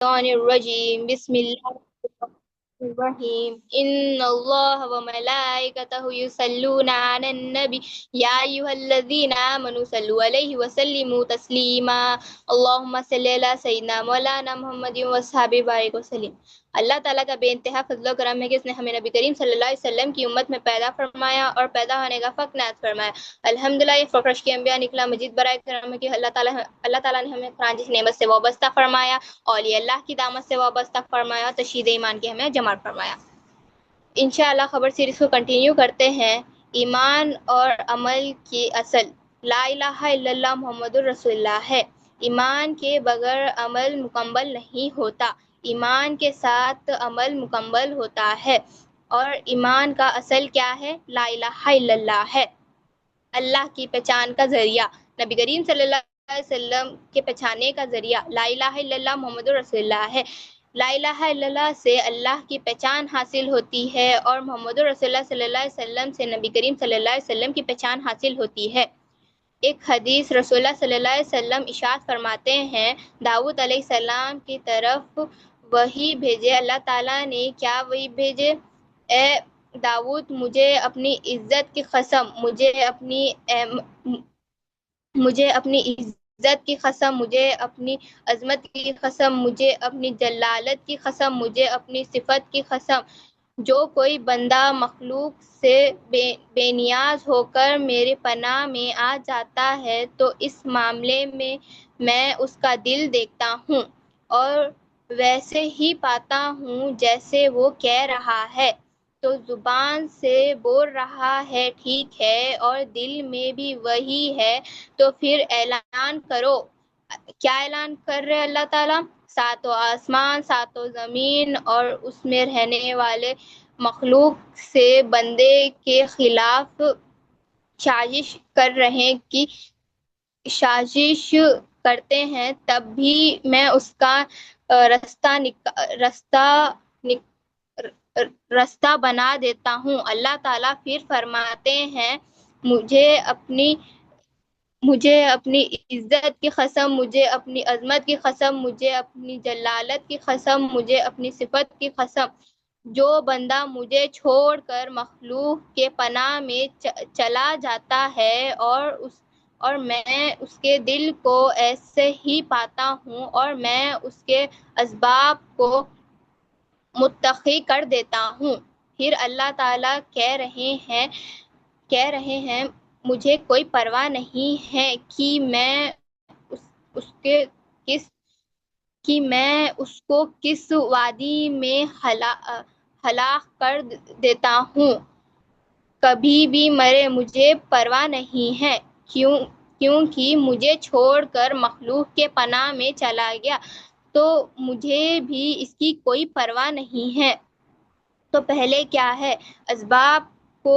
الشيطان الرجيم بسم الله الرحمن الرحيم إن الله وملائكته يصلون على النبي يا أيها الذين آمنوا صلوا عليه وسلموا تسليما اللهم صل على سيدنا مولانا محمد وصحبه بارك وسلم۔ اللہ تعالیٰ کا بے انتہا فضل و کرم ہے کہ اس نے ہمیں نبی کریم صلی اللہ علیہ وسلم کی امت میں پیدا فرمایا اور پیدا ہونے کا فخر عنایت فرمایا۔ الحمدللہ یہ فخر کے انبیاء نکلا مجید برائے کرم ہے کہ اللہ تعالیٰ نے ہمیں قرآن جس نعمت سے وابستہ فرمایا، اولیاء اللہ کی دعوت سے وابستہ فرمایا، تشہید ایمان کی ہمیں جمع فرمایا۔ انشاءاللہ خبر سیریز کو کنٹینیو کرتے ہیں۔ ایمان اور عمل کی اصل لا الہ الا اللہ محمد الرسول اللہ ہے۔ ایمان کے بغیر عمل مکمل نہیں ہوتا، ایمان کے ساتھ عمل مکمل ہوتا ہے۔ اور ایمان کا اصل کیا ہے؟ لا الہ الا اللہ ہے، اللہ کی پہچان کا ذریعہ، نبی کریم صلی اللہ علیہ وسلم کے پہچانے کا ذریعہ لا الہ الا اللہ محمد رسول اللہ ہے۔ لا الہ الا اللہ سے اللہ کی پہچان حاصل ہوتی ہے اور محمد رسول اللہ صلی اللہ علیہ وسلم سے نبی کریم صلی اللہ علیہ وسلم کی پہچان حاصل ہوتی ہے۔ ایک حدیث رسول اللہ صلی اللہ علیہ وسلم ارشاد فرماتے ہیں، داؤد علیہ السلام کی طرف وحی بھیجے، اللہ تعالیٰ نے کیا وحی بھیجے؟ اے داؤد، مجھے اپنی عزت کی قسم، مجھے اپنی عزت کی قسم، مجھے اپنی عظمت کی قسم، مجھے اپنی جلالت کی قسم، مجھے اپنی صفت کی قسم، جو کوئی بندہ مخلوق سے بے نیاز ہو کر میرے پناہ میں آ جاتا ہے تو اس معاملے میں میں اس کا دل دیکھتا ہوں اور ویسے ہی پاتا ہوں جیسے وہ کہہ رہا ہے۔ تو زبان سے بول رہا ہے ٹھیک ہے اور دل میں بھی وہی ہے، تو پھر اعلان کرو۔ کیا اعلان کر رہے اللہ تعالیٰ؟ ساتوں آسمان، ساتوں زمین اور اس میں رہنے والے مخلوق سے بندے کے خلاف سازش کر رہے کی سازش کرتے ہیں، تب بھی میں اس کا رستہ بنا دیتا ہوں۔ اللہ تعالیٰ پھر فرماتے ہیں، مجھے اپنی عزت کی قسم، مجھے اپنی عظمت کی قسم، مجھے اپنی جلالت کی قسم، مجھے اپنی صفت کی قسم، جو بندہ مجھے چھوڑ کر مخلوق کے پناہ میں چلا جاتا ہے اور میں اس کے دل کو ایسے ہی پاتا ہوں اور میں اس کے اسباب کو متقی کر دیتا ہوں۔ پھر اللہ تعالیٰ کہہ رہے ہیں مجھے کوئی پرواہ نہیں ہے کہ میں اس کو کس وادی میں ہلاک کر دیتا ہوں، کبھی بھی مرے مجھے پرواہ نہیں ہے، کیونکہ مجھے چھوڑ کر مخلوق کے پناہ میں چلا گیا تو مجھے بھی اس کی کوئی پرواہ نہیں ہے۔ تو پہلے کیا ہے؟ اسباب کو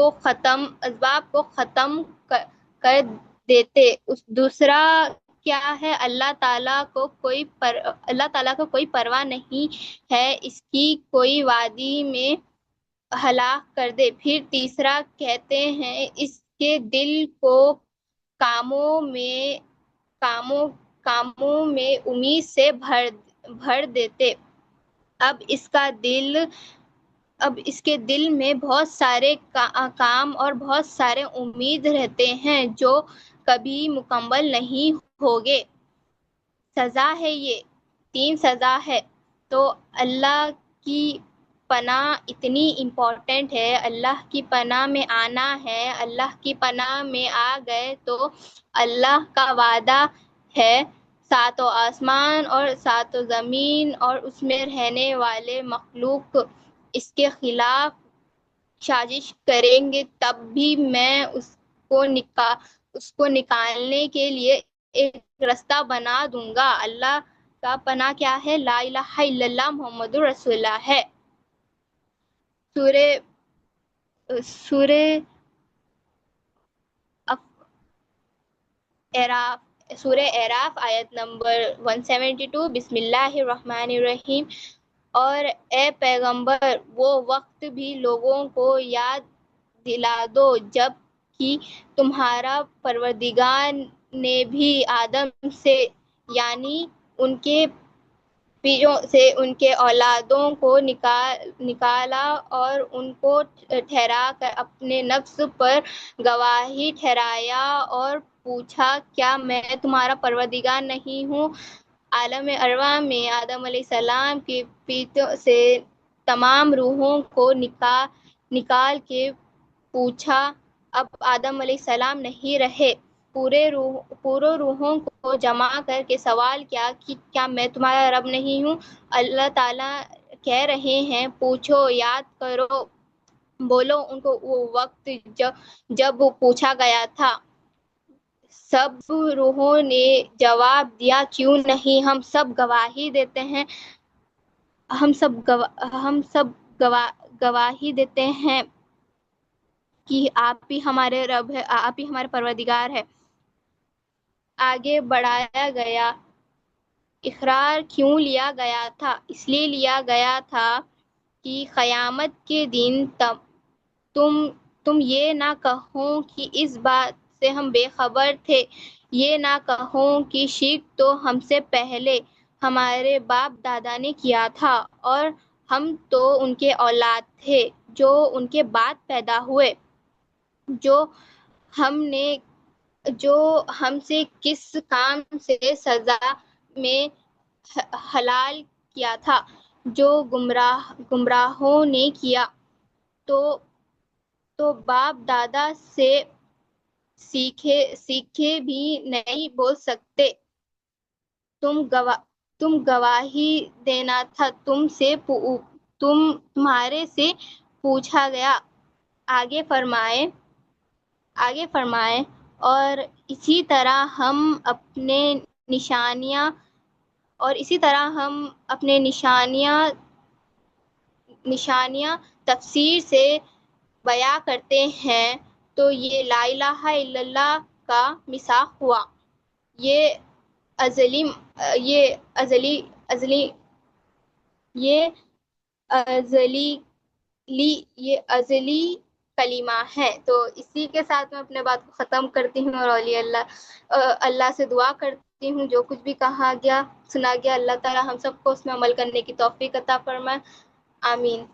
ختم کر دیتے۔ دوسرا کیا ہے؟ اللہ تعالیٰ کو کوئی پرواہ نہیں ہے اس کی کوئی وادی میں ہلاک کر دے۔ پھر تیسرا کہتے ہیں اس کے دل کو کاموں میں امید سے بھر دیتے۔ اب اس کے دل میں بہت سارے کام اور بہت سارے امید رہتے ہیں جو کبھی مکمل نہیں ہوگے۔ سزا ہے، یہ 3 سزا ہے۔ تو اللہ کی پناہ اتنی امپورٹنٹ ہے، اللہ کی پناہ میں آنا ہے۔ اللہ کی پناہ میں آ گئے تو اللہ کا وعدہ ہے، ساتوں آسمان اور ساتوں زمین اور اس میں رہنے والے مخلوق اس کے خلاف سازش کریں گے، تب بھی میں اس کو نکالنے کے لیے ایک رستہ بنا دوں گا۔ اللہ کا پناہ کیا ہے؟ لا الہ الا اللہ محمد رسول اللہ ہے۔ سورہ اعراف آیت نمبر 172، بسم اللہ الرحمن الرحیم۔ اور اے پیغمبر، وہ وقت بھی لوگوں کو یاد دلا دو جب کہ تمہارا پروردگار نے بھی آدم سے، یعنی ان کے پیروں سے ان کے اولادوں کو نکالا اور ان کو ٹھہرا کر اپنے نفس پر گواہی ٹھہرایا اور پوچھا کیا میں تمہارا پروردگار نہیں ہوں؟ عالم ارواح میں آدم علیہ السلام کی پیتوں سے تمام روحوں کو نکال کے پوچھا۔ اب آدم علیہ السلام نہیں رہے، پورے روحوں کو جمع کر کے سوال کیا کہ کیا میں تمہارا رب نہیں ہوں؟ اللہ تعالیٰ کہہ رہے ہیں پوچھو، یاد کرو، بولو ان کو وہ وقت جب پوچھا گیا تھا۔ سب روحوں نے جواب دیا کیوں نہیں، ہم سب گواہی دیتے ہیں، ہم سب گواہی دیتے ہیں کہ آپ ہی ہمارے رب ہے، آپ ہی ہمارے پروردگار ہے۔ آگے بڑھایا گیا، اقرار کیوں لیا گیا تھا؟ اس لیے لیا گیا تھا کہ قیامت کے دن تم یہ نہ کہو کہ اس بات سے ہم بے خبر تھے، یہ نہ کہو کہ شرک تو ہم سے پہلے ہمارے باپ دادا نے کیا تھا اور ہم تو ان کے اولاد تھے جو ان کے بعد پیدا ہوئے، جو ہم سے کس کام سے سزا میں حلال کیا تھا جو گمراہوں نے کیا، تو باپ دادا سے سیکھے بھی نہیں بول سکتے۔ تم گواہی دینا تھا، تمہارے سے پوچھا گیا۔ آگے فرمائے اور اسی طرح ہم اپنے نشانیاں تفصیل سے بیان کرتے ہیں، تو یہ لا الہ الا اللہ کا میثاق ہوا، یہ ازلی کلمہ ہے۔ تو اسی کے ساتھ میں اپنے بات کو ختم کرتی ہوں اور اللہ سے دعا کرتی ہوں جو کچھ بھی کہا گیا سنا گیا اللہ تعالی ہم سب کو اس میں عمل کرنے کی توفیق عطا فرمائے، آمین۔